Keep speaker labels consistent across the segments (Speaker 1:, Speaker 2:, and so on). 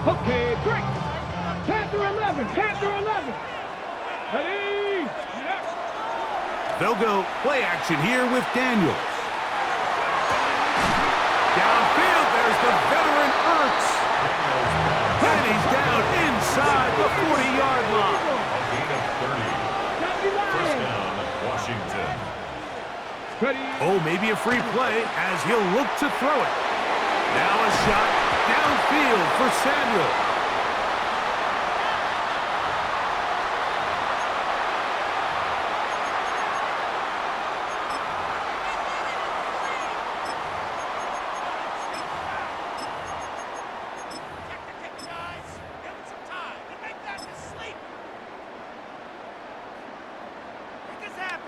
Speaker 1: Okay, break. Panther 11, Panther 11. Ready? Yes.
Speaker 2: They'll go play action here with Daniels. Downfield, there's the veteran Ertz. And he's down inside the 40-yard line.
Speaker 3: First down, Washington.
Speaker 1: Ready?
Speaker 2: Oh, maybe a free play as he'll look to throw it. Now a shot downfield for Samuel.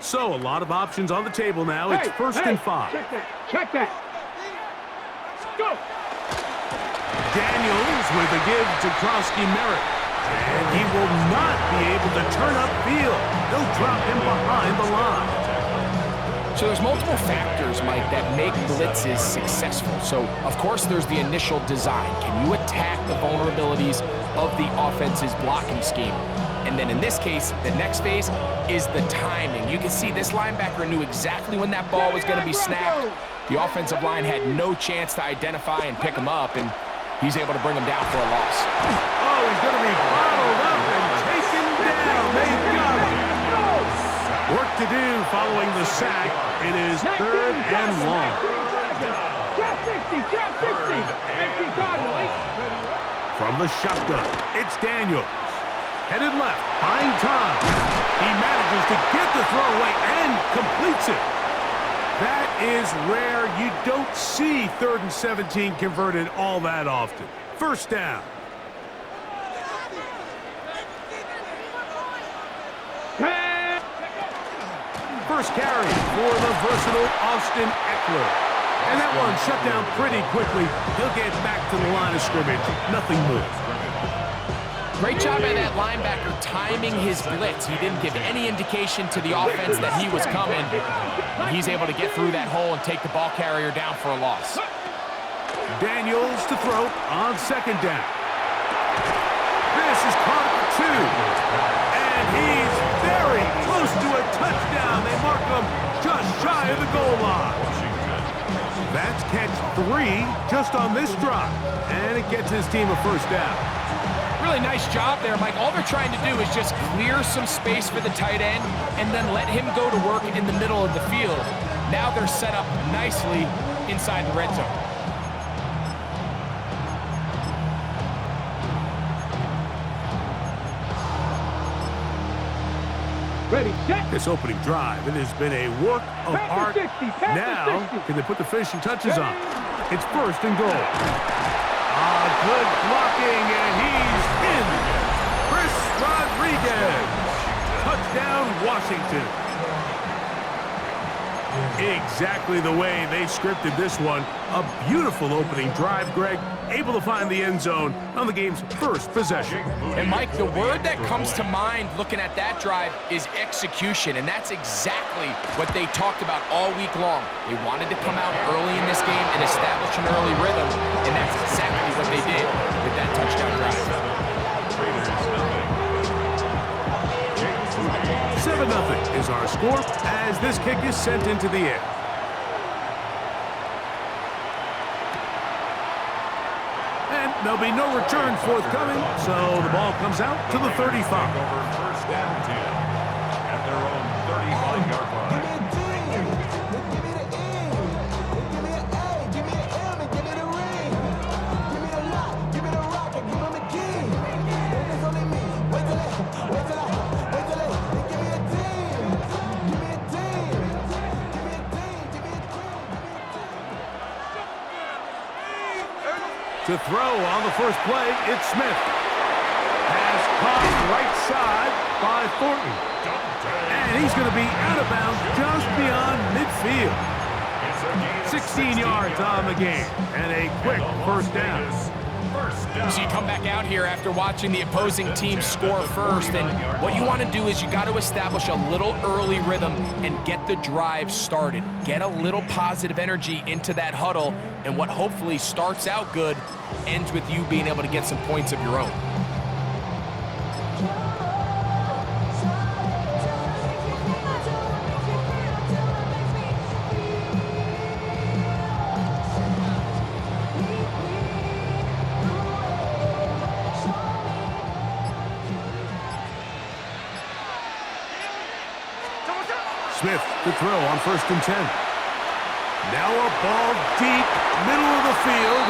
Speaker 2: So a lot of options on the table now. It's first and 5.
Speaker 1: Check that. Check that. Go.
Speaker 2: Daniels with a give to Krosky-Merritt. And he will not be able to turn upfield. They'll drop him behind the line.
Speaker 4: So there's multiple factors, Mike, that make blitzes successful. So, of course, there's the initial design. Can you attack the vulnerabilities of the offense's blocking scheme? And then in this case, the next phase is the timing. You can see this linebacker knew exactly when that ball was going to be snapped. The offensive line had no chance to identify and pick him up, and he's able to bring him down for a loss.
Speaker 2: Oh, he's going to be bottled up and taken down. They've got him. Work to do following the sack. It is third and long.
Speaker 1: Drop 60, drop 60. Empty Cardinal.
Speaker 2: From the shotgun, it's Daniels. Headed left, buying time. He manages to get the throw away and completes it. That is rare. You don't see 3rd and 17 converted all that often. First down. First carry for the versatile Austin Eckler. And that one shut down pretty quickly. He'll get back to the line of scrimmage. Nothing more.
Speaker 4: Great job by that linebacker timing his blitz. He didn't give any indication to the offense that he was coming. He's able to get through that hole and take the ball carrier down for a loss.
Speaker 2: Daniels to throw on second down. This is caught for 2. And he's very close to a touchdown. They mark him just shy of the goal line. That's catch 3 just on this drive. And it gets his team a first down.
Speaker 4: Really nice job there, Mike. All they're trying to do is just clear some space for the tight end and then let him go to work in the middle of the field. Now they're set up nicely inside the red zone.
Speaker 1: Ready, set.
Speaker 2: This opening drive, it has been a work of art. Now, can they put the finishing touches on? It's first and goal. Good blocking, and he's in. Chris Rodriguez. Touchdown, Washington. Exactly the way they scripted this one. A beautiful opening drive, Greg. Able to find the end zone on the game's first possession.
Speaker 4: And, Mike, the word that comes to mind looking at that drive is execution, and that's exactly what they talked about all week long. They wanted to come out early in this game and establish an early rhythm, and that's exactly what they did with that touchdown drive.
Speaker 2: 7-0 is our score as this kick is sent into the air. And there'll be no return forthcoming, so the ball comes out to the 35.
Speaker 3: First down 10 at their own 35-yard line.
Speaker 2: To throw on the first play, it's Smith. Pass caught right side by Thornton. And he's going to be out of bounds just beyond midfield. 16 yards on the game and a quick first down.
Speaker 4: So you come back out here after watching the opposing team score first, and what you want to do is you got to establish a little early rhythm and get the drive started. Get a little positive energy into that huddle, and what hopefully starts out good ends with you being able to get some points of your own.
Speaker 2: Smith to throw on 1st and 10. Now a ball deep, middle of the field.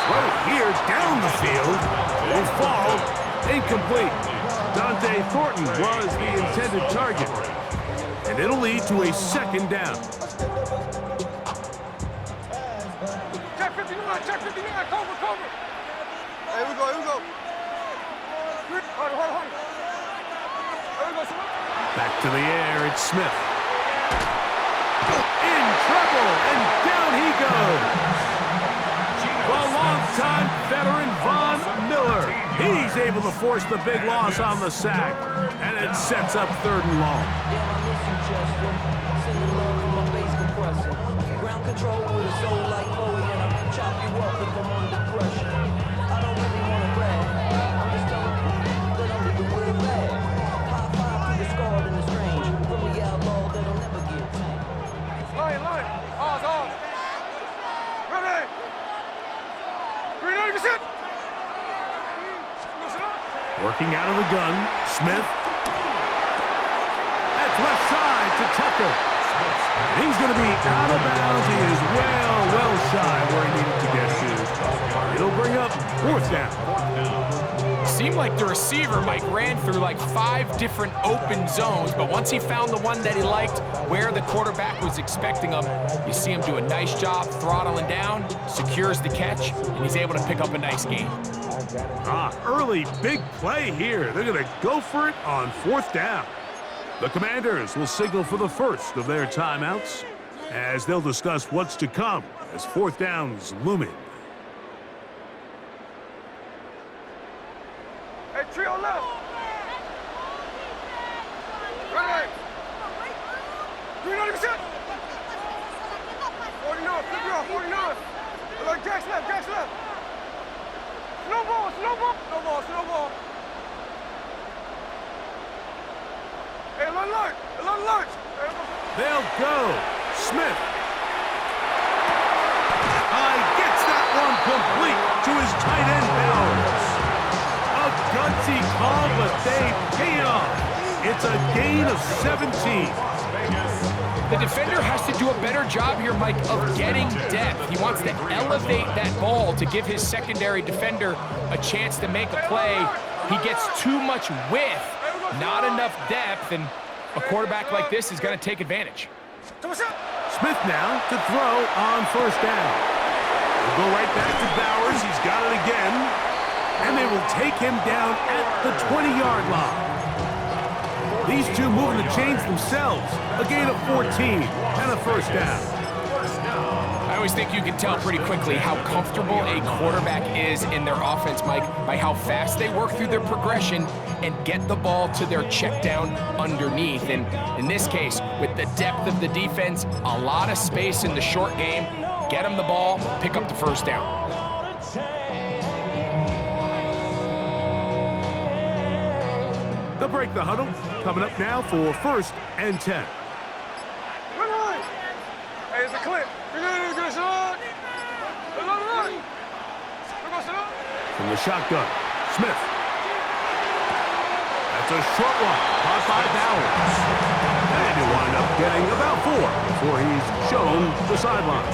Speaker 2: Right here, down the field. Will fall, incomplete. Dante Thornton was the intended target. And it'll lead to a 2nd down.
Speaker 1: Check 59, check 59, cover.
Speaker 5: Here we go.
Speaker 1: Hold. There we go, Smith.
Speaker 2: Back to the air, it's Smith. In trouble, and down he goes. The longtime veteran Von Miller. He's able to force the big loss on the sack, and it sets up 3rd and long.
Speaker 6: Ground control with a soul like Chloe, and I chop you up if I'm under pressure. I don't really want to brag. I'm just telling you that I'm leaving where it's at. High five to the scarred and the strange. From the outlaw that'll never get tamed.
Speaker 1: Line. Oz. Ready. 390%.
Speaker 2: Working out of the gun, Smith. That's left side to Tucker. He's going to be out of bounds. He is well shy where he needed to get to. It'll bring up 4th down.
Speaker 4: Seemed like the receiver, Mike, ran through like 5 different open zones, but once he found the one that he liked, where the quarterback was expecting him, you see him do a nice job throttling down, secures the catch, and he's able to pick up a nice gain.
Speaker 2: Early big play here. They're going to go for it on 4th down. The Commanders will signal for the first of their timeouts as they'll discuss what's to come as 4th down's looming.
Speaker 1: Hey, trio left. Right. 390%. 49, flip you off, 49. Like Jack's left. Snowball. Hey, lunch.
Speaker 2: They'll go. Smith. Gets that one complete to his tight end Bowers. A gutsy call, but they pay off. It's a gain of 17.
Speaker 4: The defender has to do a better job here, Mike, of getting depth. He wants to elevate that ball to give his secondary defender a chance to make a play. He gets too much width, not enough depth, and a quarterback like this is going to take advantage.
Speaker 2: Smith now to throw on 1st down. We'll go right back to Bowers. He's got it again. And they will take him down at the 20-yard line. These two moving the chains themselves. A gain of 14 and a 1st down.
Speaker 4: I always think you can tell pretty quickly how comfortable a quarterback is in their offense, Mike, by how fast they work through their progression and get the ball to their check down underneath. And in this case, with the depth of the defense, a lot of space in the short game, get them the ball, pick up the 1st down.
Speaker 2: They'll break the huddle. Coming up now for 1st and 10.
Speaker 1: Hey, it's a clip.
Speaker 2: From the shotgun, Smith. That's a short one, caught by Bowers. And he'll wind up getting about 4 before he's shown the sideline.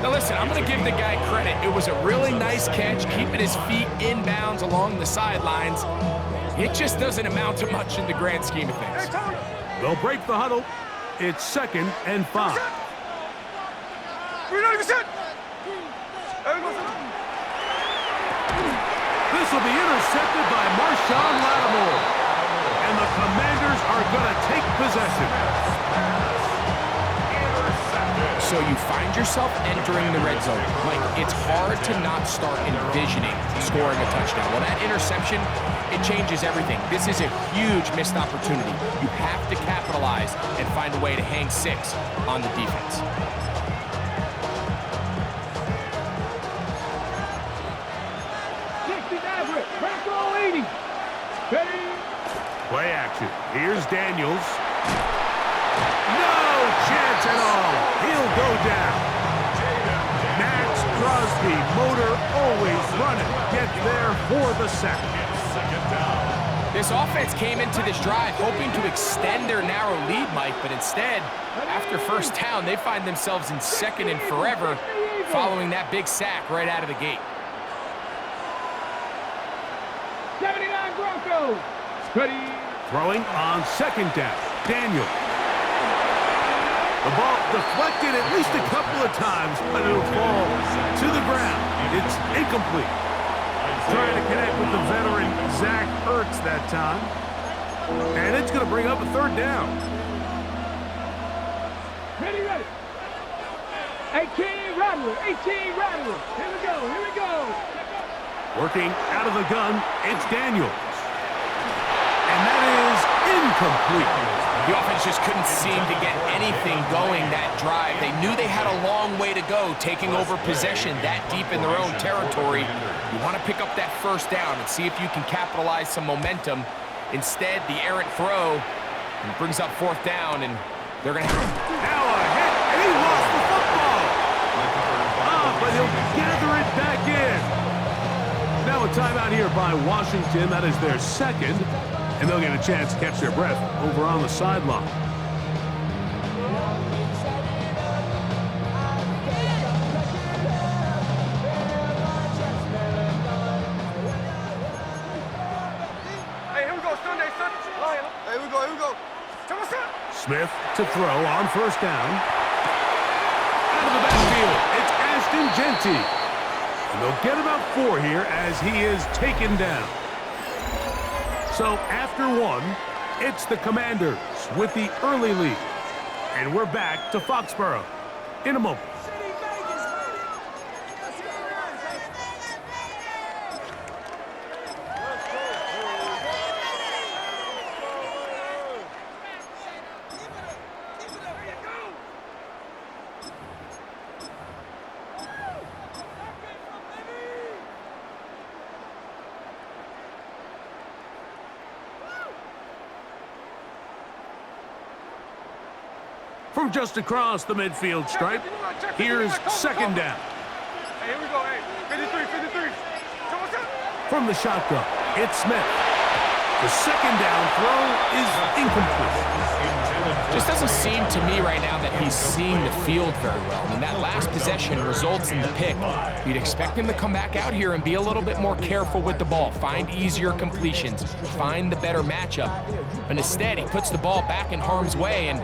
Speaker 4: Now listen, I'm going to give the guy credit. It was a really nice catch, keeping his feet inbounds along the sidelines. It just doesn't amount to much in the grand scheme of things.
Speaker 2: They'll break the huddle. It's 2nd and 5.
Speaker 1: 390%.
Speaker 2: This will be intercepted by Marshawn Lattimore. And the Commanders are going to take possession.
Speaker 4: So you find yourself entering the red zone. Mike, it's hard to not start envisioning scoring a touchdown. Well, that interception, it changes everything. This is a huge missed opportunity. You have to capitalize and find a way to hang 6 on the defense.
Speaker 1: Back roll 80. Ready?
Speaker 2: Play action. Here's Daniels. No chance at all. He'll go down. Max Crosby, motor always running. Gets there for the second.
Speaker 3: Second down.
Speaker 4: This offense came into this drive hoping to extend their narrow lead, Mike, but instead, after first down, they find themselves in second and forever following that big sack right out of the gate.
Speaker 1: 79 Broncos. Ready?
Speaker 2: Throwing on second down. Daniel. The ball deflected at least a couple of times, but it'll fall to the ground. It's incomplete. Trying to connect with the veteran Zach Ertz that time. And it's going to bring up a third down.
Speaker 1: Ready, ready. 18 Rattler. 18 Rattler. Here we go. Here we go.
Speaker 2: Working out of the gun, it's Daniels. And that is incomplete.
Speaker 4: The offense just couldn't seem to get anything going that drive. They knew they had a long way to go, taking over possession that deep in their own territory. You want to pick up that first down and see if you can capitalize some momentum. Instead, the errant throw brings up fourth down, and they're going to have...
Speaker 2: Now a hit, and he lost the football. But he'll gather it back in. Now a timeout here by Washington. That is their second. And they'll get a chance to catch their breath over on the sideline.
Speaker 5: Hey, here we go, Sunday, Lion. Hey, here we go, here we go.
Speaker 2: Smith to throw on first down. Out of the backfield, it's Ashton Genty. And they'll get about 4 here as he is taken down. So after 1, it's the Commanders with the early lead. And we're back to Foxborough in a moment. From just across the midfield stripe, here's second down.
Speaker 5: Hey, here we go, hey. 53.
Speaker 2: From the shotgun, it's Smith. The second down throw is incomplete.
Speaker 4: Just doesn't seem to me right now that he's seeing the field very well. I mean, that last possession results in the pick. You'd expect him to come back out here and be a little bit more careful with the ball, find easier completions, find the better matchup. But instead, he puts the ball back in harm's way, and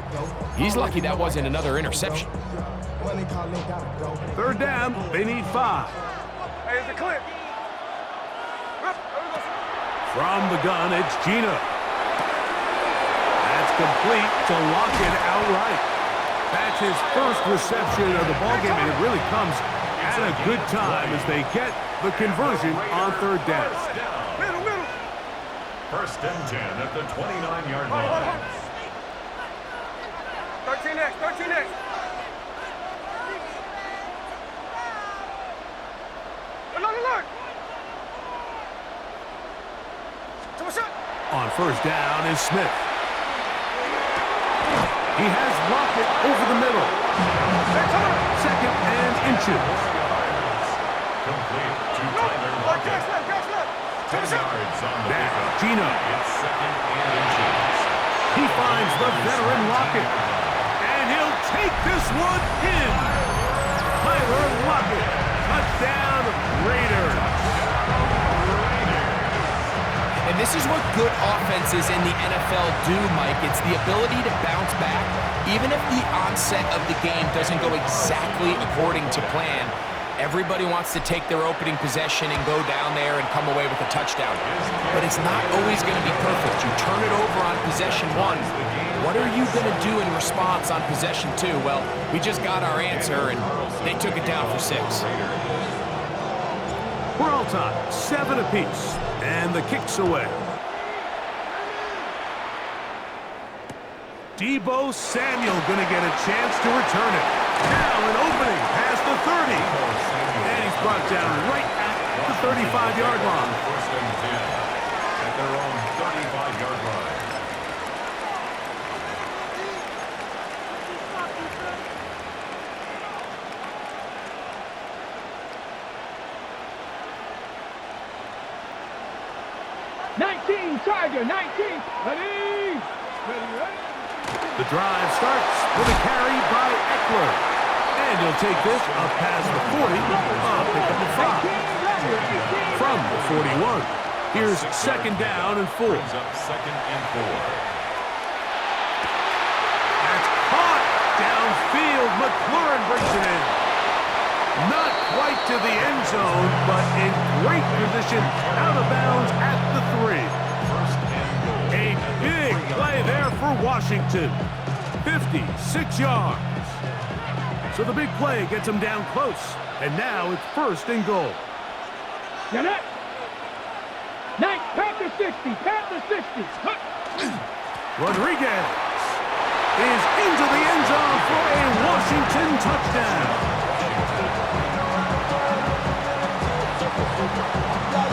Speaker 4: he's lucky that wasn't another interception.
Speaker 2: Third down, they need 5.
Speaker 5: Hey, it's a clip.
Speaker 2: From the gun, it's Gino. That's complete to lock it outright. That's his first reception of the ballgame, and it really comes at a good time as they get the conversion on third down.
Speaker 5: Middle.
Speaker 3: First and 10 at the 29-yard line.
Speaker 5: 13X. Look.
Speaker 2: On first down is Smith. He has Rocket over the middle. Second and inches.
Speaker 3: Complete to Tyler Lockett. 10 yards on the
Speaker 2: Back,
Speaker 3: pickup.
Speaker 2: Gino.
Speaker 3: It's second and inches.
Speaker 2: He finds the veteran Lockett. And he'll take this one in. Tyler Lockett. Touchdown, Raiders.
Speaker 4: And this is what good offenses in the NFL do, Mike. It's the ability to bounce back, even if the onset of the game doesn't go exactly according to plan. Everybody wants to take their opening possession and go down there and come away with a touchdown. But it's not always going to be perfect. You turn it over on possession 1, What are you going to do in response on possession 2? Well, we just got our answer, and they took it down for 6.
Speaker 2: We're all tied, 7 apiece, and the kick's away. Deebo Samuel gonna get a chance to return it. Now an opening past the 30. And he's brought down right at the 35-yard line.
Speaker 3: First and 10 at their own 35-yard line.
Speaker 1: Tiger, 19. Ready? Ready?
Speaker 2: The drive starts with a carry by Eckler. And he'll take this up past the 40, pick up the 5. From the 41, here's second down and 4.
Speaker 3: Brings up second and 4.
Speaker 2: That's caught downfield. McLaurin brings it in. Not quite to the end zone, but in great position out of bounds at the 3. A big play there for Washington. 56 yards. So the big play gets him down close. And now it's first and goal.
Speaker 1: Get it? Panther 60. Panther 60.
Speaker 2: Rodriguez is into the end zone for a Washington touchdown.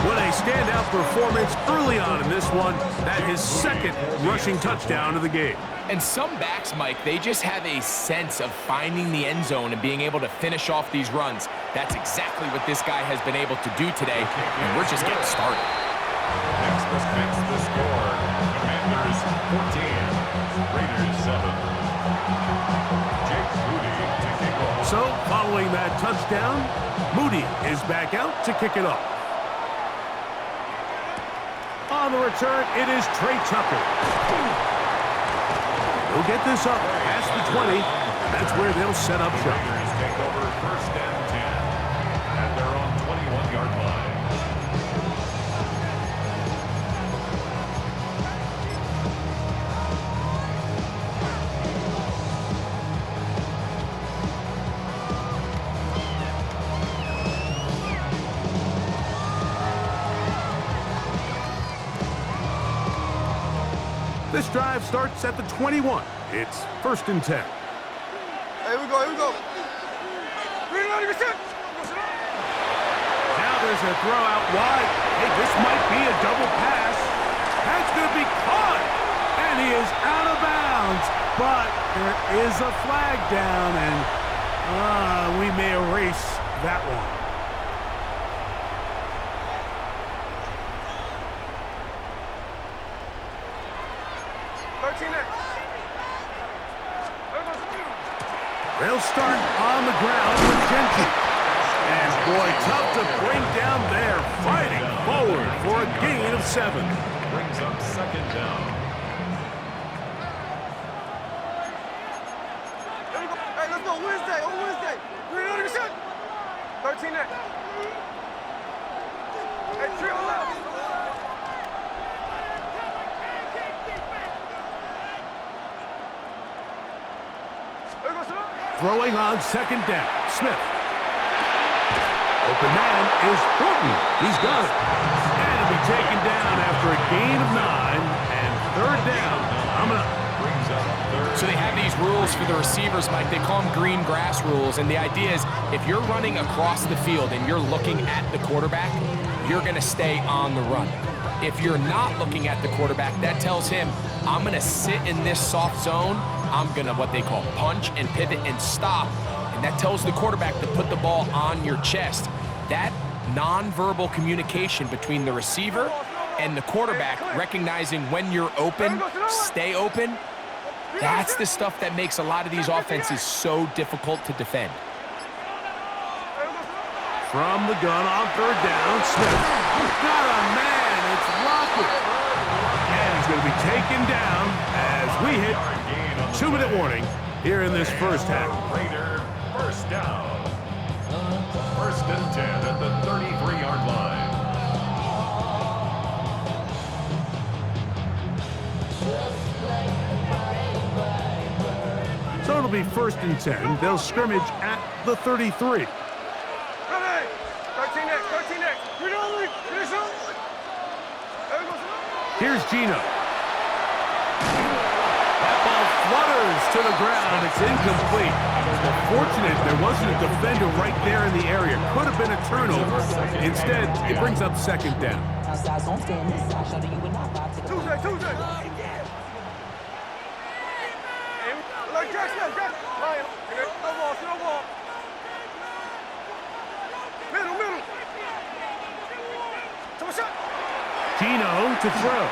Speaker 2: What a standout performance early on in this one. That his second rushing touchdown of the game.
Speaker 4: And some backs, Mike, they just have a sense of finding the end zone and being able to finish off these runs. That's exactly what this guy has been able to do today, and we're just getting started.
Speaker 3: Next, the score. Commanders 14, Raiders 7. Jake Moody to kick off.
Speaker 2: So, following that touchdown, Moody is back out to kick it off. On the return, it is Trey Tucker. He'll get this up past the 20. That's where they'll set up shop.
Speaker 3: Raiders take over first and 10 at their own 21-yard line.
Speaker 2: This drive starts at the 21. It's first and 10.
Speaker 5: Here we go. Reloading.
Speaker 2: Now there's a throw out wide. Hey, this might be a double pass. That's going to be caught. And he is out of bounds. But there is a flag down, and we may erase that one. They'll start on the ground with Gentry. And boy, tough to bring down there, fighting forward for a gain of 7.
Speaker 3: Brings up second down.
Speaker 5: Hey, let's go Wednesday. Reloading the shot. 13 next. Hey, trio left.
Speaker 2: Throwing on second down, Smith. Open man is Thornton. He's got it. And he'll be taken down after a gain of 9 and third down.
Speaker 4: So they have these rules for the receivers, Mike. They call them green grass rules. And the idea is if you're running across the field and you're looking at the quarterback, you're going to stay on the run. If you're not looking at the quarterback, that tells him, I'm going to sit in this soft zone. I'm going to what they call punch and pivot and stop. And that tells the quarterback to put the ball on your chest. That nonverbal communication between the receiver and the quarterback, recognizing when you're open, stay open, that's the stuff that makes a lot of these offenses so difficult to defend.
Speaker 2: From the gun on third down, Smith. Got a man, it's Lockett. And he's going to be taken down as we hit 2-minute warning here in this first half.
Speaker 3: Raider first down. First and 10 at the 33-yard line.
Speaker 2: it'll be 1st and 10. They'll scrimmage at the 33.
Speaker 5: Ready? 13 next, 13 next. Finish only. Finish only. There we go.
Speaker 2: Here's Gino. That ball flutters to the ground. It's incomplete. Well, fortunate there wasn't a defender right there in the area. Could have been a turnover. Instead, it brings up 2nd down.
Speaker 5: Tuesday. Like Jackson. Lion. No ball. Middle. Come shot.
Speaker 2: Gino to throw.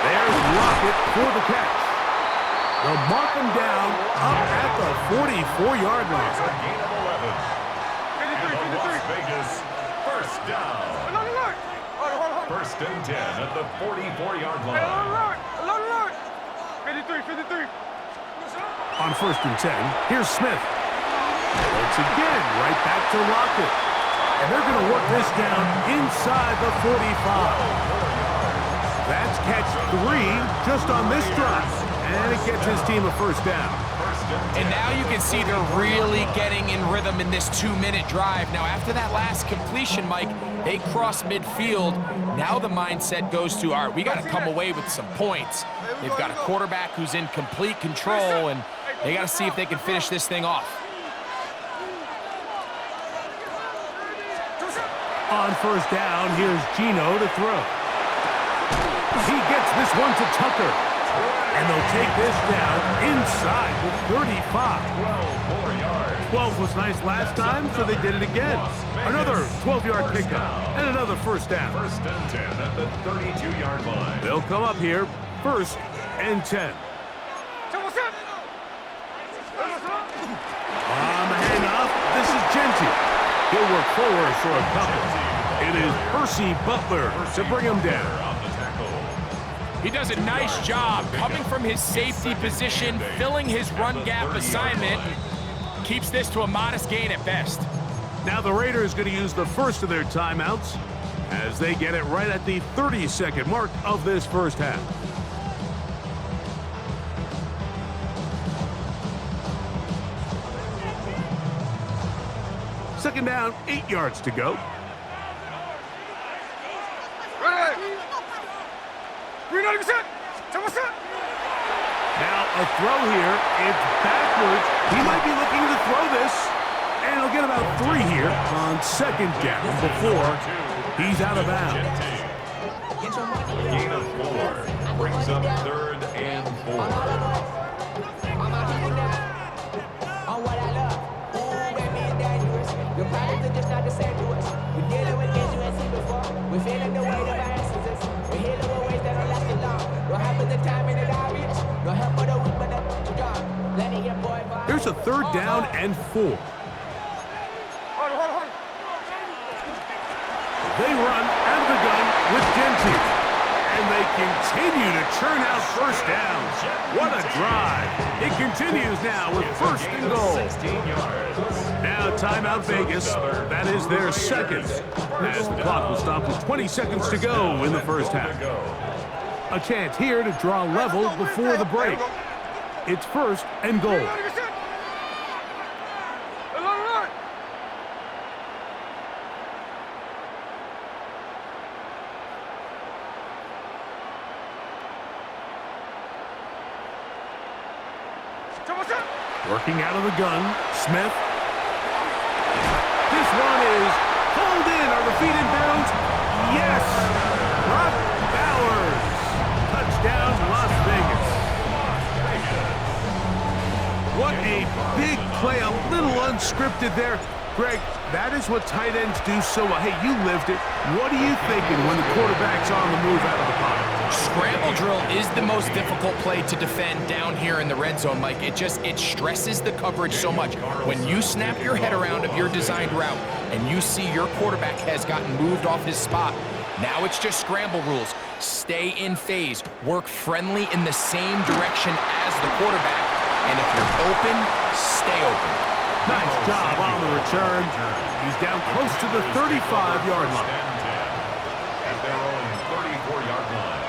Speaker 2: There's Lockett for the catch. They'll mark him down up at the 44-yard line.
Speaker 3: A gain of 11. And Las Vegas, 1st down.
Speaker 5: Alert.
Speaker 3: 1st and 10 at the 44-yard line.
Speaker 5: Alert. 53.
Speaker 2: On 1st and 10, here's Smith. Once again, right back to Lockett. And they're going to work this down inside the 45. That's catch 3 just on this drive. And it gets his team a 1st down.
Speaker 4: And now you can see they're really getting in rhythm in this 2-minute drive. Now, after that last completion, Mike, they cross midfield. Now the mindset goes to, all right, we got to come away with some points. They've got a quarterback who's in complete control, and they got to see if they can finish this thing off.
Speaker 2: On 1st down, here's Gino to throw. He gets this one to Tucker. And they'll take this down inside the 35. 12 was nice last time, so they did it again. Another 12-yard pickup and another 1st down.
Speaker 3: 1st and 10 at the 32-yard line.
Speaker 2: They'll come up here, 1st and 10. On the handoff, this is Genty. He'll work forward for a couple. It is Percy Butler to bring him down.
Speaker 4: He does a nice job coming from his safety position, filling his run gap assignment, and keeps this to a modest gain at best.
Speaker 2: Now the Raiders going to use the first of their timeouts as they get it right at the 30-second mark of this 1st half. Second down, 8 yards to go. Now a throw here. It's backwards. He might be looking to throw this. And he'll get about 3 here on 2nd down before he's out of bounds.
Speaker 3: Gain of 4 brings up 3rd and 4.
Speaker 2: Here's a 3rd down and 4. They run out of the gun with Genty. And they continue to churn out 1st downs. What a drive. It continues now with 1st and goal. Now timeout Vegas. That is their 2nd. As the clock will stop with 20 seconds to go in the 1st half. A chance here to draw level before the break. It's 1st and goal. Working out of the gun, Smith. This one is pulled in. Are the feet in bounds? Yes! Brock Bowers. Touchdown, Las Vegas. What a big play. A little unscripted there. Greg, that is what tight ends do so well. Hey, you lived it. What are you thinking when the quarterback's on the move out of the pocket?
Speaker 4: Scramble drill is the most difficult play to defend down here in the red zone, Mike. It stresses the coverage so much. When you snap your head around of your designed route and you see your quarterback has gotten moved off his spot, now it's just scramble rules. Stay in phase. Work friendly in the same direction as the quarterback. And if you're open, stay open.
Speaker 2: Nice job on the return. He's down close to the 35-yard line.
Speaker 3: At their own 34-yard line.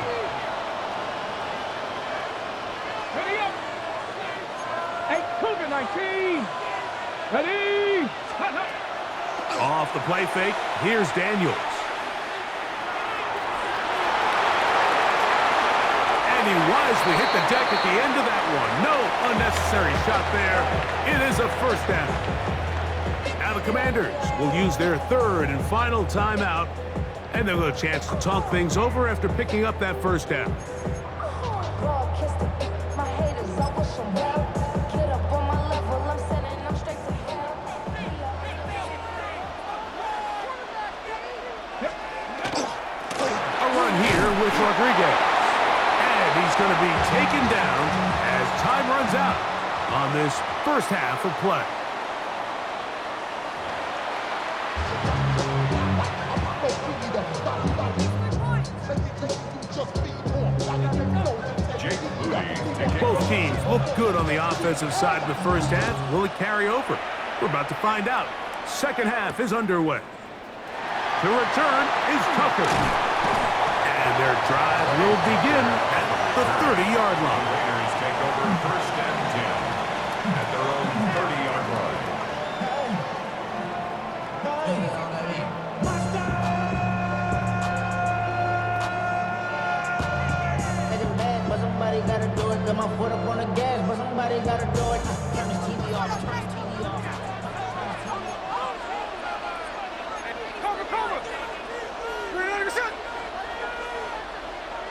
Speaker 1: 19. Ready?
Speaker 2: Off the play fake, here's Daniels. And he wisely hit the deck at the end of that one. No unnecessary shot there. It is a first down. Now the Commanders will use their third and final timeout, and they'll have a chance to talk things over after picking up that first down. With Rodriguez. And he's going to be taken down as time runs out on this first half of play. Both teams look good on the offensive side of the first half. Will it carry over? We're about to find out. Second half is underway. The return is Tucker. And their drive will begin at the 30-yard line.
Speaker 3: Raiders take over first and 10 at their own 30-yard line.
Speaker 6: But somebody gotta do it. Got my foot up on the gas, but somebody gotta do it. Turn this TV off. Turn this TV off.
Speaker 5: Cover! 300%!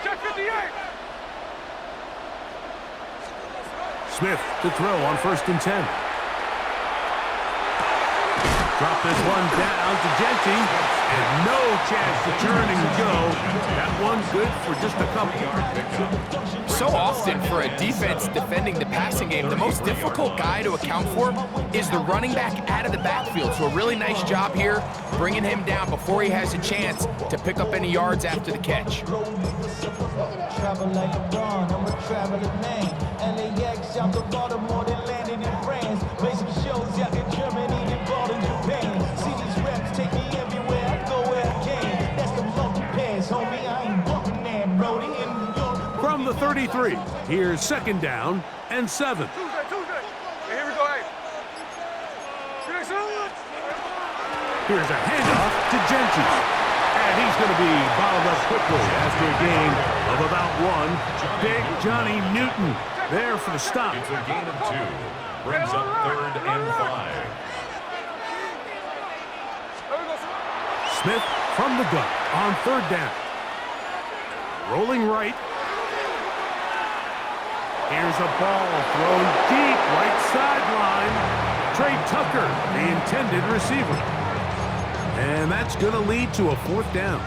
Speaker 5: Check 58!
Speaker 2: Smith to throw on first and 10. Drop this one down to Genty, and no chance to turn and go. That one's good for just a couple.
Speaker 4: So often for a defense defending the passing game, the most difficult guy to account for is the running back out of the backfield. So a really nice job here, bringing him down before he has a chance to pick up any yards after the catch.
Speaker 6: Travel like LeBron, I'm a traveling man. LAX out to Baltimore, then landed in France. Play some shows out in Germany, then bought in Japan. See these reps take me everywhere, I go where I can. That's the monkey pass, homie, I ain't walking that roadie in New York.
Speaker 2: From the 33, here's second down and 7.
Speaker 5: Tuesday! Hey, here we go, hey!
Speaker 2: Here's a handoff to Genty. And he's going to be bottled up quickly after a gain of about 1. Big Johnny Newton there for the stop.
Speaker 3: It's a gain of 2. Brings up third and 5.
Speaker 2: Smith from the gun on third down. Rolling right. Here's a ball thrown deep right sideline. Trey Tucker, the intended receiver. And that's going to lead to a fourth down.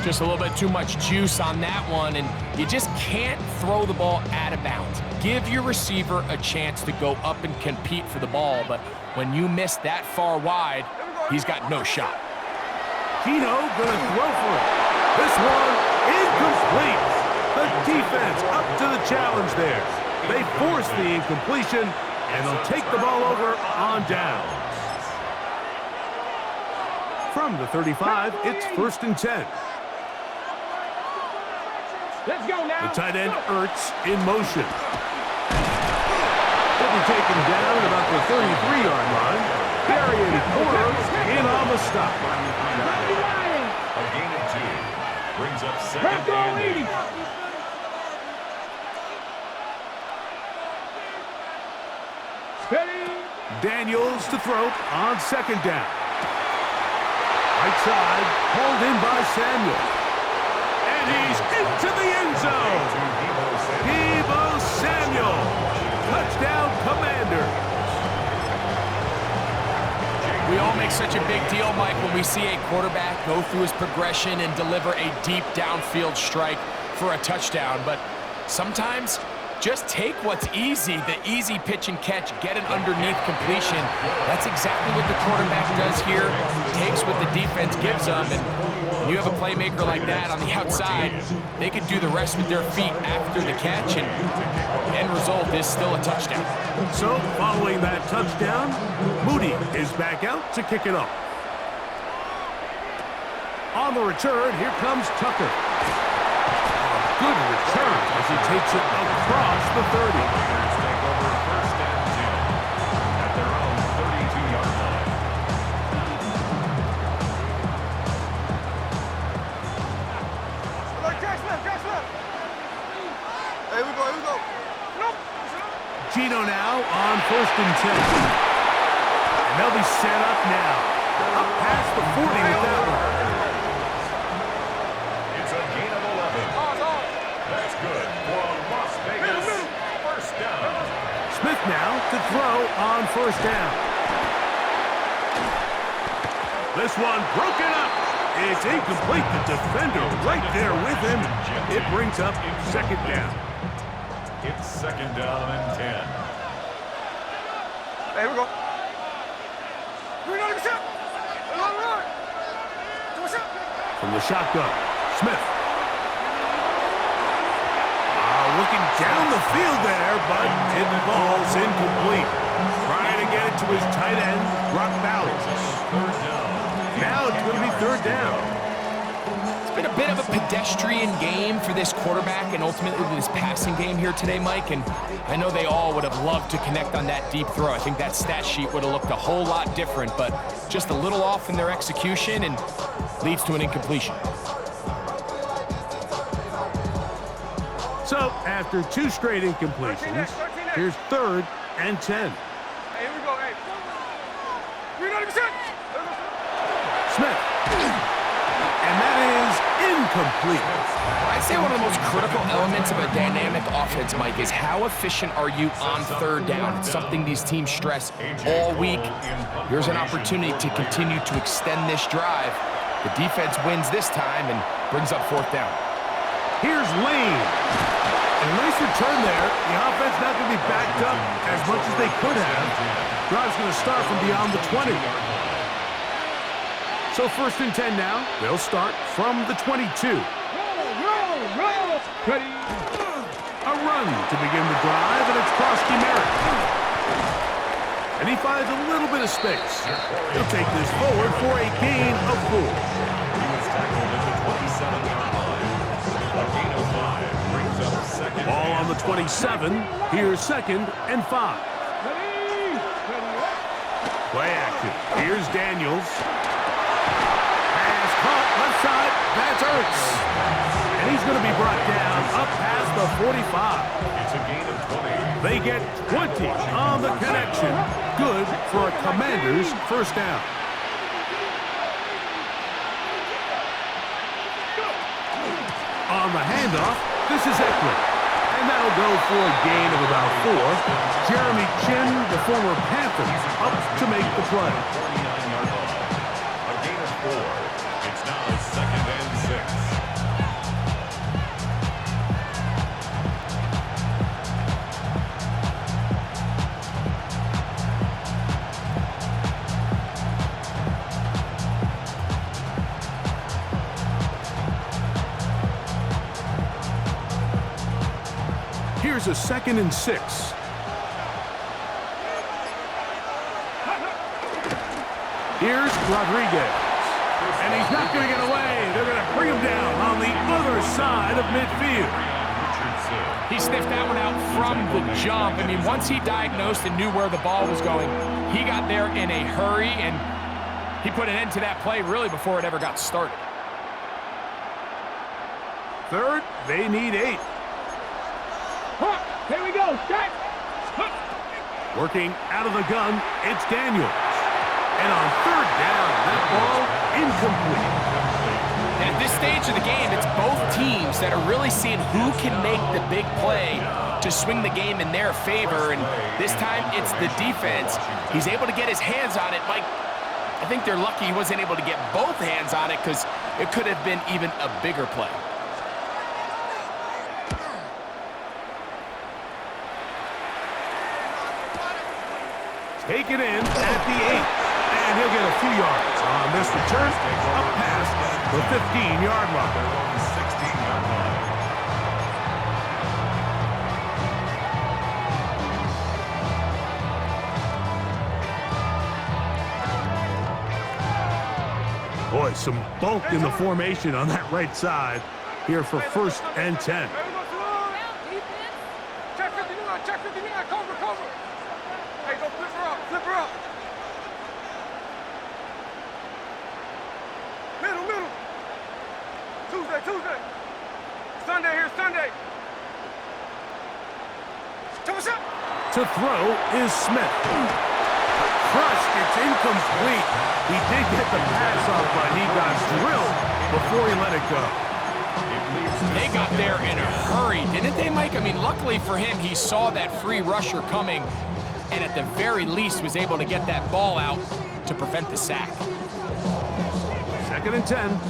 Speaker 4: Just a little bit too much juice on that one, and you just can't throw the ball out of bounds. Give your receiver a chance to go up and compete for the ball, but when you miss that far wide, he's got no shot.
Speaker 2: Keno going to throw for it. This one incomplete. The defense up to the challenge there. They force the incompletion, and they'll take the ball over on down. From the 35, it's first and 10.
Speaker 1: Let's go now.
Speaker 2: The tight end, Ertz, in motion. He'll be taken down at about the 33-yard line. Darian Porter in on the stop.
Speaker 3: A gain of 2. Brings up second and 8.
Speaker 2: Daniels to throw on second down. Right side, pulled in by Samuel. And he's into the end zone. Deebo Samuel. Touchdown, Commanders.
Speaker 4: We all make such a big deal, Mike, when we see a quarterback go through his progression and deliver a deep downfield strike for a touchdown. But sometimes, just take what's easy, the easy pitch and catch, get an underneath completion. That's exactly what the quarterback does here. Takes what the defense gives them, and when you have a playmaker like that on the outside, they can do the rest with their feet after the catch, and the end result is still a touchdown.
Speaker 2: So, following that touchdown, Moody is back out to kick it off. On the return, here comes Tucker. Good return as he takes it across the 30.
Speaker 3: Take over first and 10.
Speaker 2: Gino now on 1st and 10. And they'll be set up now. Up past the 40 with that one.
Speaker 3: It's a gain of 11. That's good for a Las Vegas first down.
Speaker 2: Smith now to throw on 1st down. This one broken up. It's incomplete. The defender right there with him. It brings up 2nd down.
Speaker 3: It's 2nd down and 10.
Speaker 5: Hey, here we go. We're not even shot. Run. Do a shot.
Speaker 2: From the shotgun, Smith. Looking down the field there, but it falls incomplete. Trying to get it to his tight end, Brock Bowers. Now it's going to be 3rd down.
Speaker 4: It's been a bit of a pedestrian game for this quarterback and ultimately this passing game here today, Mike. And I know they all would have loved to connect on that deep throw. I think that stat sheet would have looked a whole lot different, but just a little off in their execution and leads to an incompletion.
Speaker 2: So, after 2 straight incompletions, here's 3rd and 10.
Speaker 5: Hey, here we go. Hey. We're not even shot.
Speaker 2: Smith. And that is incomplete.
Speaker 4: I'd say one of the most critical elements of a dynamic offense, Mike, is how efficient are you on 3rd down? It's something these teams stress all week. Here's an opportunity to continue to extend this drive. The defense wins this time and brings up 4th down.
Speaker 2: Here's Lane. And a nice return there. The offense not going to be backed up as much as they could have. Drive's going to start from beyond the 20. So 1st and 10 now. They'll start from the 22.
Speaker 1: Roll. Ready.
Speaker 2: A run to begin the drive, and it's Krosky Merritt. And he finds a little bit of space. He'll take this forward for a gain of 4.
Speaker 3: He was tackled at the 27-yard line. A gain of 5 brings up 2nd.
Speaker 2: Ball on the 27. Here's 2nd and 5.
Speaker 1: Ready.
Speaker 2: Play action. Here's Daniels. Pass caught left side. That's Ertz. And he's going to be brought down up past the 45.
Speaker 3: It's a gain of 20.
Speaker 2: They get 20 on the connection. Good for a Commanders first down. On the handoff, this is Eckler. And that'll go for a gain of about 4. Jeremy Chin, the former Panthers, up to make the play.
Speaker 3: 49-yard line. A gain of 4. It's now 2nd and 6.
Speaker 2: Here's a 2nd and 6. Here's Rodriguez. And he's not going to get away. They're going to bring him down on the other side of midfield.
Speaker 4: He sniffed that one out from the jump. I mean, once he diagnosed and knew where the ball was going, he got there in a hurry, and he put an end to that play really before it ever got started.
Speaker 2: 3rd, they need 8.
Speaker 1: Here we go. Set.
Speaker 2: Working out of the gun, it's Daniels. And on 3rd down, that ball incomplete.
Speaker 4: At this stage of the game, it's both teams that are really seeing who can make the big play to swing the game in their favor. And this time, it's the defense. He's able to get his hands on it. Mike, I think they're lucky he wasn't able to get both hands on it because it could have been even a bigger play.
Speaker 2: Take it in at the 8. And he'll get a few yards on this return up past the 15-yard line.
Speaker 3: 16-yard line.
Speaker 2: Boy, some bulk in the formation on that right side here for 1st and 10.
Speaker 5: Check 59, cover. Hey, go flip her up. Middle. Tuesday. Sunday.
Speaker 2: To throw is Smith. Crushed, it's incomplete. He did get the pass off, but he got drilled before he let it go.
Speaker 4: They got there in a hurry, didn't they, Mike? I mean, luckily for him, he saw that free rusher coming, and at the very least was able to get that ball out to prevent the sack.
Speaker 2: 2nd and 10.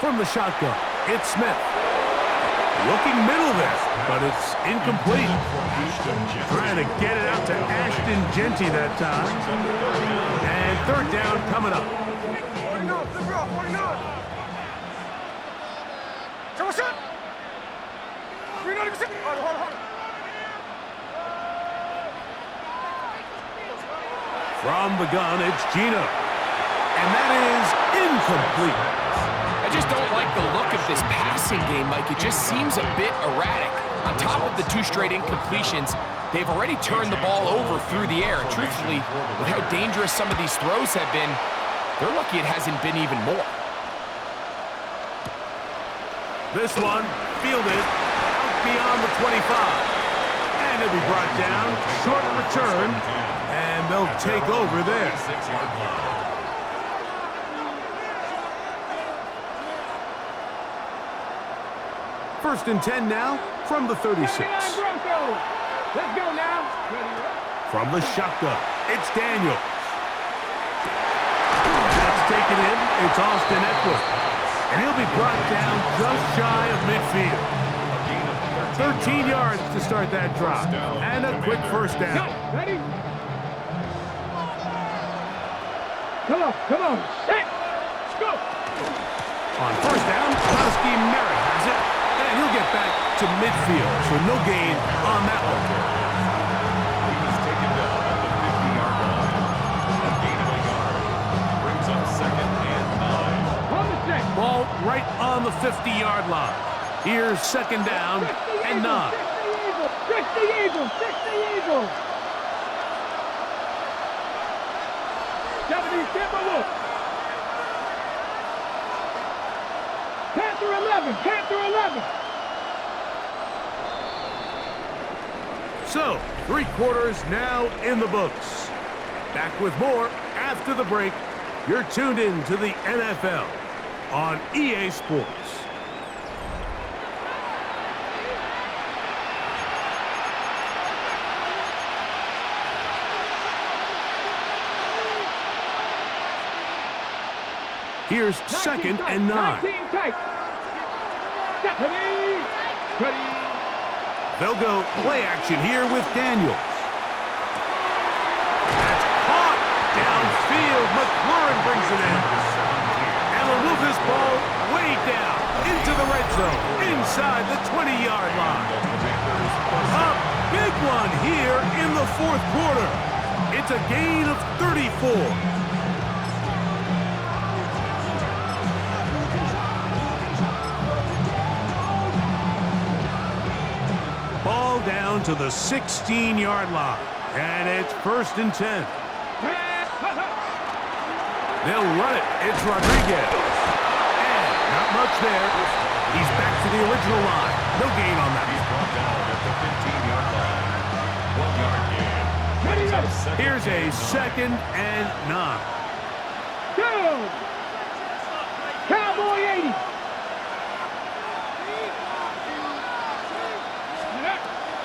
Speaker 2: From the shotgun, it's Smith. Looking middle there, but it's incomplete. Trying to get it out to Ashton Genty that time. And 3rd down coming up. From the gun, it's Gino. And that is incomplete.
Speaker 4: I just don't like the look of this passing game, Mike. It just seems a bit erratic. On top of the 2 straight incompletions, they've already turned the ball over through the air. And truthfully, with how dangerous some of these throws have been, they're lucky it hasn't been even more.
Speaker 2: This one fielded out beyond the 25. And it'll be brought down, short return, and they'll take over there.
Speaker 3: 6-yard line.
Speaker 2: First and 10 now from the 36.
Speaker 1: Let's go now.
Speaker 2: From the shotgun, it's Daniels. That's taken in. It's Austin Eckler. And he'll be brought down just shy of midfield. 13 yards to start that drive. And a quick 1st down.
Speaker 1: Ready? Come on. Set. Let's go.
Speaker 2: On 1st down, Kowski Merritt has it. And he'll get back to midfield, so no gain on that one.
Speaker 3: He was taken down at the 50-yard line. A gain of a yard brings up 2nd and 9.
Speaker 1: On the set.
Speaker 2: Ball right on the 50-yard line. Here's 2nd down and 9.
Speaker 1: 60 Eagles. 70 Timberwolves. Panther 11.
Speaker 2: So, 3 quarters now in the books. Back with more after the break. You're tuned in to the NFL on EA Sports. Here's 2nd and 9.
Speaker 1: Ready.
Speaker 2: They'll go play action here with Daniels. That's caught downfield. McLaurin brings it in. And will move this ball way down into the red zone, inside the 20-yard line. A big one here in the 4th quarter. It's a gain of 34. Ball down to the 16-yard line. And it's 1st and 10. They'll run it. It's Rodriguez. And not much there. He's back to the original line. No gain on that.
Speaker 3: He's brought down at the 15-yard line. 1 yard gain. Brings up 2nd
Speaker 2: Here's a
Speaker 3: and
Speaker 2: 2nd and 9.
Speaker 1: Go! Cowboy 80.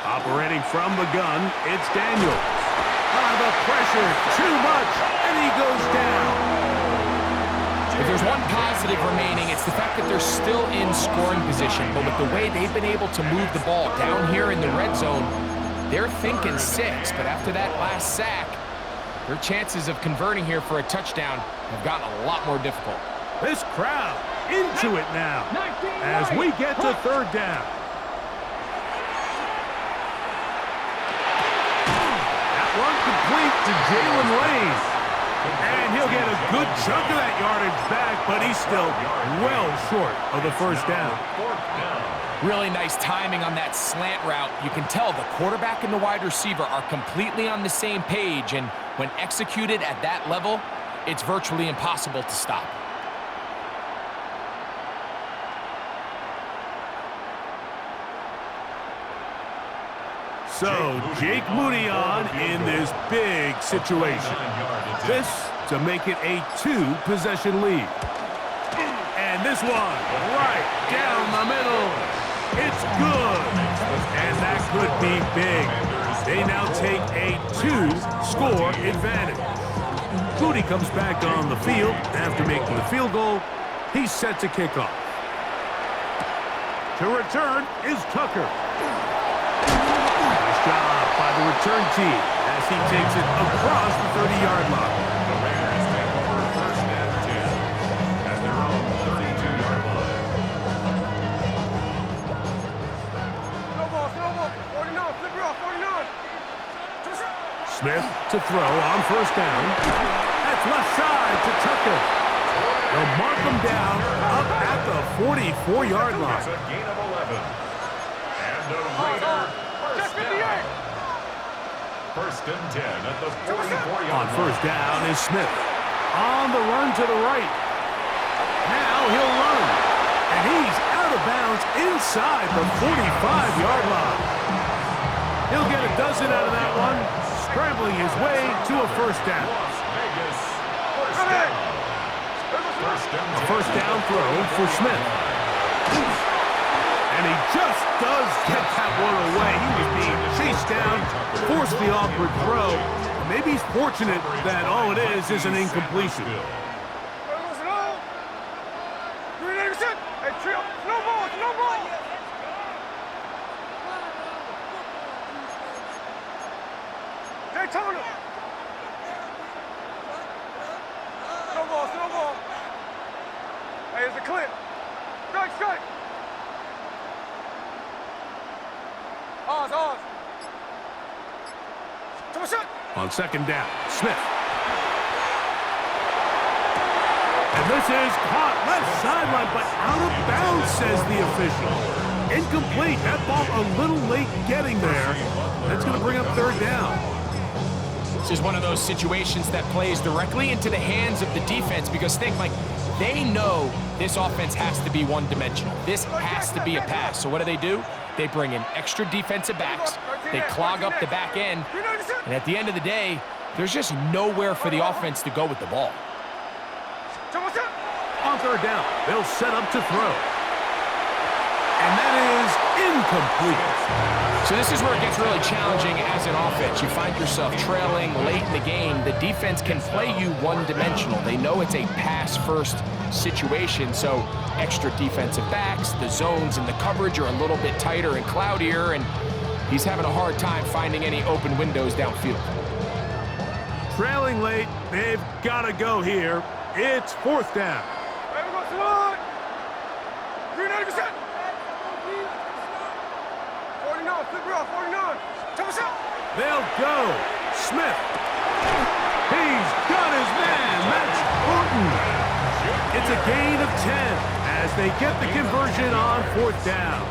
Speaker 2: Operating from the gun, it's Daniels. The pressure, too much, and he goes down.
Speaker 4: If there's one positive remaining, it's the fact that they're still in scoring position. But with the way they've been able to move the ball down here in the red zone, they're thinking 6. But after that last sack, their chances of converting here for a touchdown have gotten a lot more difficult.
Speaker 2: This crowd into it now as we get to 3rd down. That one complete to Jalen Lane. And he'll get a good chunk of that yardage back, but he's still well short of the first down.
Speaker 4: Really nice timing on that slant route. You can tell the quarterback and the wide receiver are completely on the same page, and when executed at that level, it's virtually impossible to stop.
Speaker 2: So, Jake Moody on in this big situation. This to make it a 2-possession lead. And this one, right down the middle. It's good. And that could be big. They now take a 2-score advantage. Moody comes back on the field after making the field goal. He's set to kick off. To return is Tucker. Nice job by the return team as he takes it across the 30-yard line.
Speaker 3: The Raiders take over first and 10 at their own 32-yard line.
Speaker 5: Snowball, 49, flip it off, 49.
Speaker 2: Smith to throw on first down. That's left side to Tucker. They'll mark him down up at the 44-yard line.
Speaker 3: It's a gain of 11. And a Raider first down. First and 10 at the 44-yard line.
Speaker 2: On first down is Smith. On the run to the right. Now he'll run. And he's out of bounds inside the 45-yard line. He'll get a dozen out of that one, scrambling his way to a first down.
Speaker 3: Las Vegas first down.
Speaker 2: A first down throw for Smith. And he just does get that one away. He was being chased down, forced the awkward throw. Maybe he's fortunate that all it is an incompletion.
Speaker 5: Daytona. Snowball. Hey, there's a clip. Strike. Ours.
Speaker 2: On second down, Smith. And this is caught left sideline, but out of bounds, says the official. Incomplete. That ball a little late getting there. That's going to bring up third down.
Speaker 4: This is one of those situations that plays directly into the hands of the defense because think, Mike, they know this offense has to be one-dimensional. This has to be a pass. So what do? They bring in extra defensive backs. They clog up the back end. And at the end of the day, there's just nowhere for the offense to go with the ball.
Speaker 2: On third down, they'll set up to throw. And that is incomplete.
Speaker 4: So this is where it gets really challenging as an offense. You find yourself trailing late in the game. The defense can play you one-dimensional. They know it's a pass-first situation, so extra defensive backs, the zones and the coverage are a little bit tighter and cloudier, and he's having a hard time finding any open windows downfield.
Speaker 2: Trailing late, they've got to go here. It's fourth down. They'll go. Smith. He's got his man. That's Horton. It's a gain of 10 as they get the conversion on fourth down.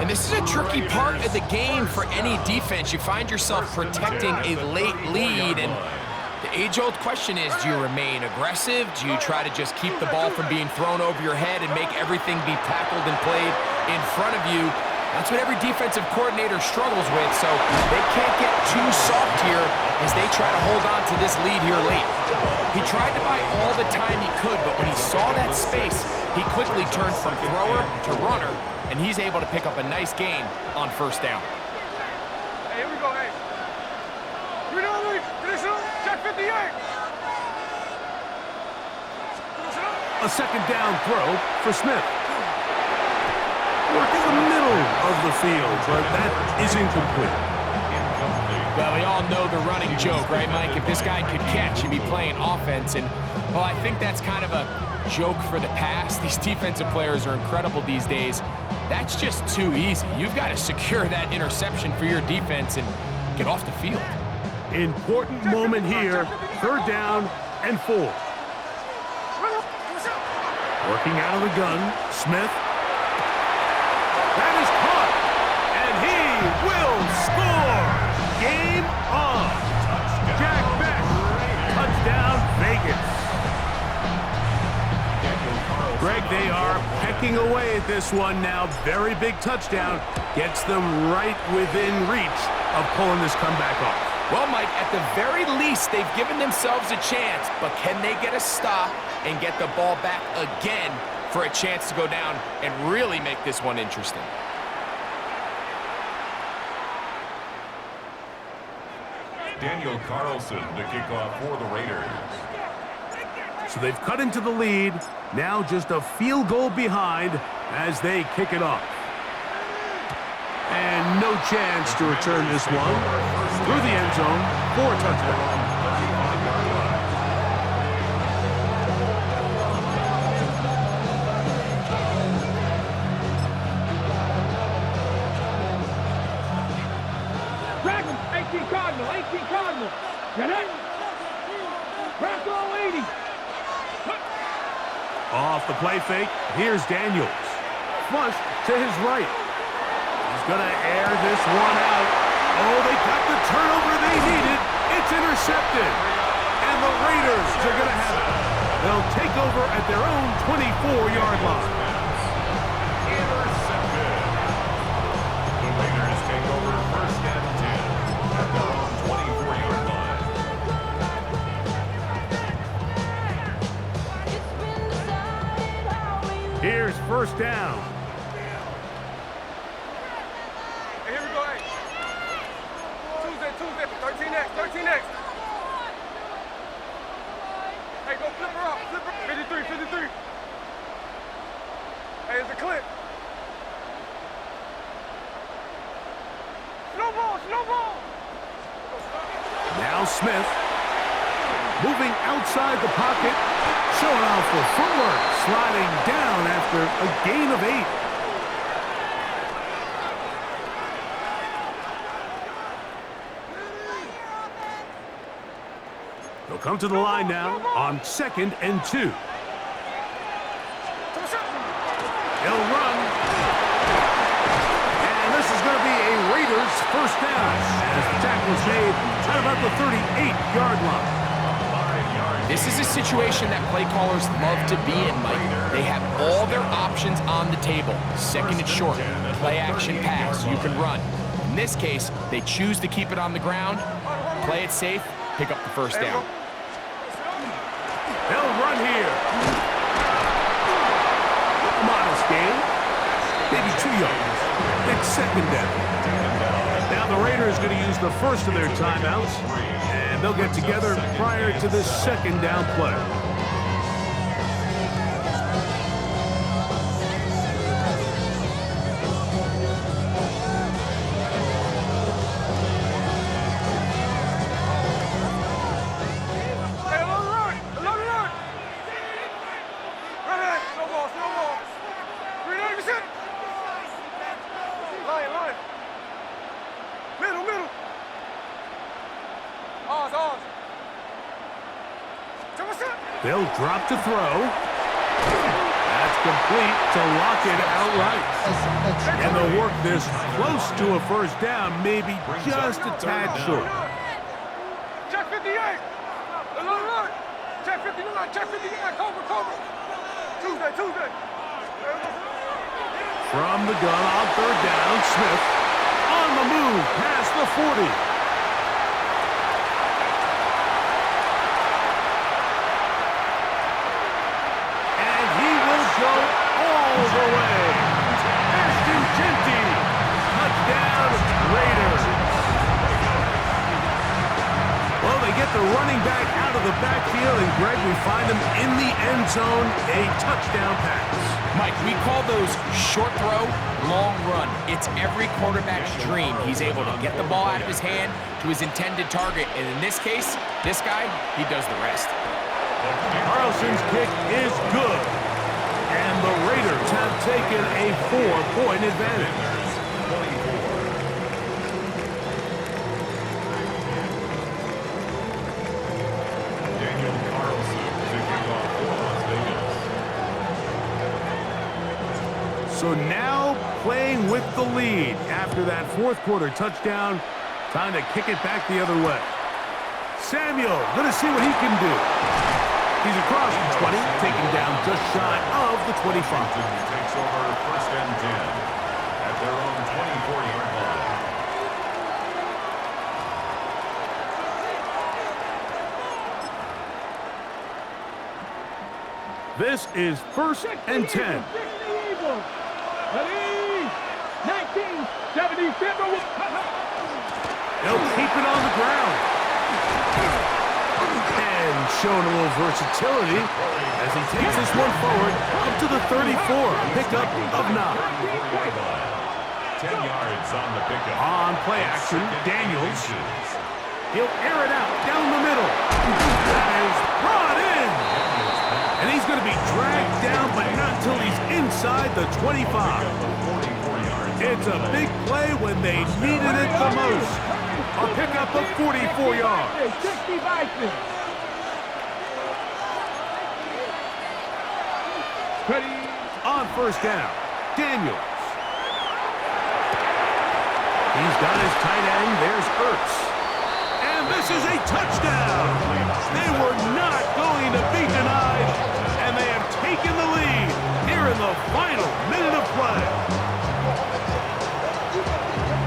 Speaker 4: And this is a tricky part of the game for any defense. You find yourself protecting a late lead, and the age-old question is, do you remain aggressive? Do you try to just keep the ball from being thrown over your head and make everything be tackled and played in front of you? That's what every defensive coordinator struggles with, so they can't get too soft here as they try to hold on to this lead here late. He tried to buy all the time he could, but when he saw that space, he quickly turned from thrower to runner, and he's able to pick up a nice gain on first down.
Speaker 5: Hey, here we go, hey. You know me, traditional, check 58.
Speaker 2: A second down throw for Smith. Work in the middle of the field, but that is incomplete.
Speaker 4: Well, we all know the running joke, right, Mike? If this guy could catch, he'd be playing offense. And, well, I think that's kind of a joke for the past. These defensive players are incredible these days. That's just too easy. You've got to secure that interception for your defense and get off the field.
Speaker 2: Important moment here. 3rd down and 4. Working out of the gun, Smith. That is caught, and he will score. Game on. Jack Beck, touchdown Vegas. Greg, they are pecking away at this one now. Very big touchdown. Gets them right within reach of pulling this comeback off.
Speaker 4: Well, Mike, at the very least, they've given themselves a chance, but can they get a stop and get the ball back again for a chance to go down and really make this one interesting?
Speaker 3: Daniel Carlson to kick off for the Raiders.
Speaker 2: So they've cut into the lead. Now just a field goal behind as they kick it off. And no chance to return this one through the end zone for a touchdown.
Speaker 1: Rack him. 18 Cardinal. 18 Cardinal. Get it? Rack all 80.
Speaker 2: Off the play fake, here's Daniels. Flush to his right. He's going to air this one out. Oh, they got the turnover they needed. It's intercepted. And the Raiders are going to have it. They'll take over at their own 24-yard line.
Speaker 3: Intercepted. The Raiders take over 1st and 10 at their own 24-yard line.
Speaker 2: Here's 1st down.
Speaker 5: Hey, here we go, hey. Tuesday, 13X, 13X. Hey, go flip her up, 53. Hey, it's a clip. Slow ball.
Speaker 2: Now Smith. Moving outside the pocket. Showing off for footwork. Sliding down after a gain of 8. They'll come to the line now on 2nd and 2. He'll run. And this is going to be a Raiders 1st down as the tackle is made at about the 38-yard line.
Speaker 4: This is a situation that play callers love to be in, Mike. They have all their options on the table. 2nd and short, play action pass, you can run. In this case, they choose to keep it on the ground, play it safe, pick up the 1st down.
Speaker 2: They'll run here. Modest gain. Maybe 2 yards. It's 2nd down. Now the Raiders going to use the first of their timeouts, and they'll get together prior to this 2nd down play. They'll drop to throw. That's complete to lock it outright. And they'll work this close to a 1st down, maybe just a tad short.
Speaker 5: Check 58. Check 59. Check 59. Cover. Tuesday.
Speaker 2: From the gun on 3rd down, Smith on the move past the 40. All the way. Ashton Genty. Touchdown, Raiders. Well, they get the running back out of the backfield, and Greg, we find him in the end zone, a touchdown pass.
Speaker 4: Mike, we call those short throw, long run. It's every quarterback's dream. He's able to get the ball out of his hand to his intended target, and in this case, this guy, he does the rest.
Speaker 2: Carlson's kick is good. And the Raiders have taken a 4-point advantage. So now playing with the lead after that fourth quarter touchdown. Time to kick it back the other way. Samuel, going to see what he can do. He's across the 20, taken down just shy of the 25.
Speaker 3: Takes over first and 10 at their own 24-yard line.
Speaker 2: This is first and 10.
Speaker 1: Ready? 1977.
Speaker 2: They'll keep it on the ground. And showing a little versatility as he takes this one forward up to the 34. Pickup of 9.
Speaker 3: 10 yards on the pickup.
Speaker 2: On play action, Daniels. He'll air it out down the middle. That is brought in. And he's going to be dragged down, but not until he's inside the 25. It's a big play when they needed it the most. A pickup of 44 yards.
Speaker 1: 60 Vikings. Ready?
Speaker 2: On first down, Daniels. He's got his tight end. There's Ertz. And this is a touchdown. They were not going to be denied, and they have taken the lead here in the final minute of play.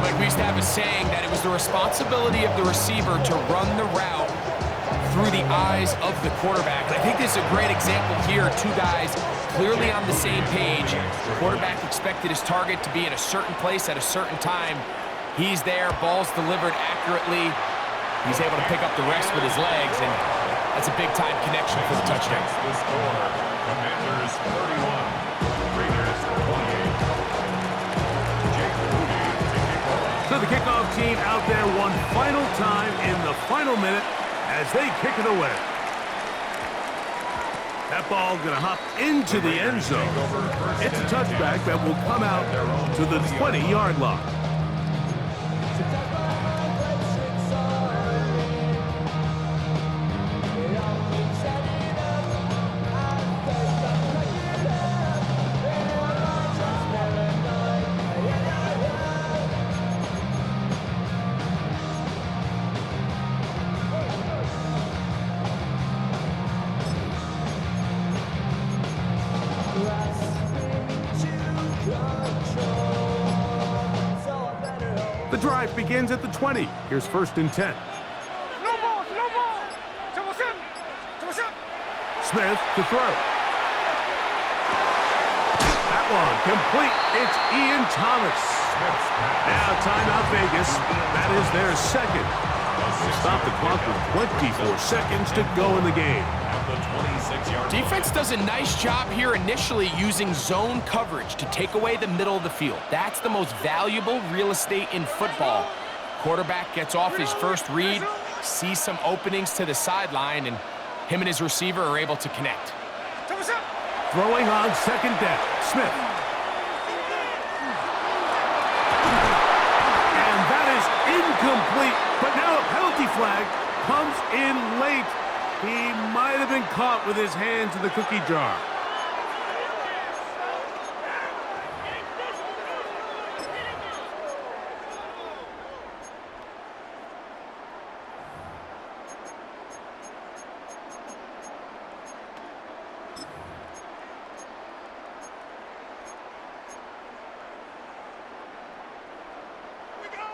Speaker 4: Like we used to have a saying that it was the responsibility of the receiver to run the route through the eyes of the quarterback. And I think this is a great example here. Two guys clearly on the same page. The quarterback expected his target to be in a certain place at a certain time. He's there, ball's delivered accurately. He's able to pick up the rest with his legs, and that's a big-time connection for the touchdown.
Speaker 3: The score, Commanders 31, Raiders 28.
Speaker 2: So the kickoff team out there one final time in the final minute as they kick it away. That ball going to hop into the end zone. It's a touchback that will come out to the 20-yard line. The drive begins at the 20. Here's first and 10.
Speaker 5: No ball, no ball.
Speaker 2: Smith to throw. That one complete. It's Ian Thomas. Now timeout Vegas. That is their second. They stop the clock with 24 seconds to go in the game.
Speaker 4: Defense does a nice job here initially using zone coverage to take away the middle of the field. That's the most valuable real estate in football. Quarterback gets off his first read, sees some openings to the sideline, and him and his receiver are able to connect.
Speaker 2: Throwing on second down, Smith. And that is incomplete, but now a penalty flag comes in late. He might have been caught with his hands in the cookie jar.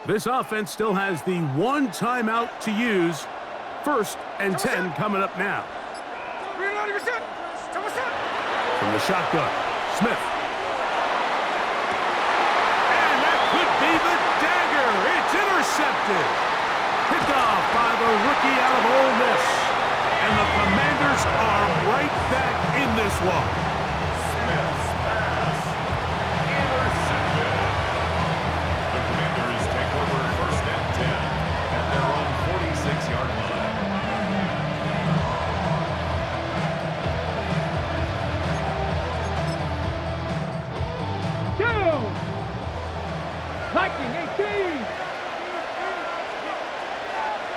Speaker 2: This offense still has the one timeout to use. First and 10 coming up now. From the shotgun, Smith. And that could be the dagger. It's intercepted. Picked off by the rookie out of Ole Miss. And the Commanders are right back in this one.
Speaker 3: Smith's pass intercepted. The Commanders take over first and 10 at their own 46-yard line.
Speaker 1: Viking 18.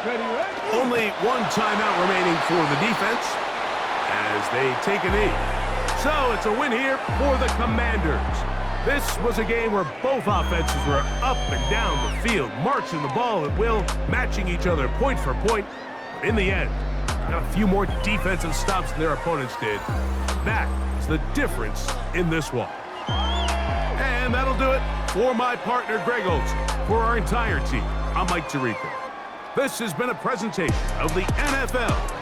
Speaker 1: Ready?
Speaker 2: Only one timeout remaining for the defense as they take a knee. So it's a win here for the Commanders. This was a game where both offenses were up and down the field, marching the ball at will, matching each other point for point. But in the end, got a few more defensive stops than their opponents did. That is the difference in this one. And that'll do it for my partner, Greg Olson. For our entire team, I'm Mike Tirico. This has been a presentation of the NFL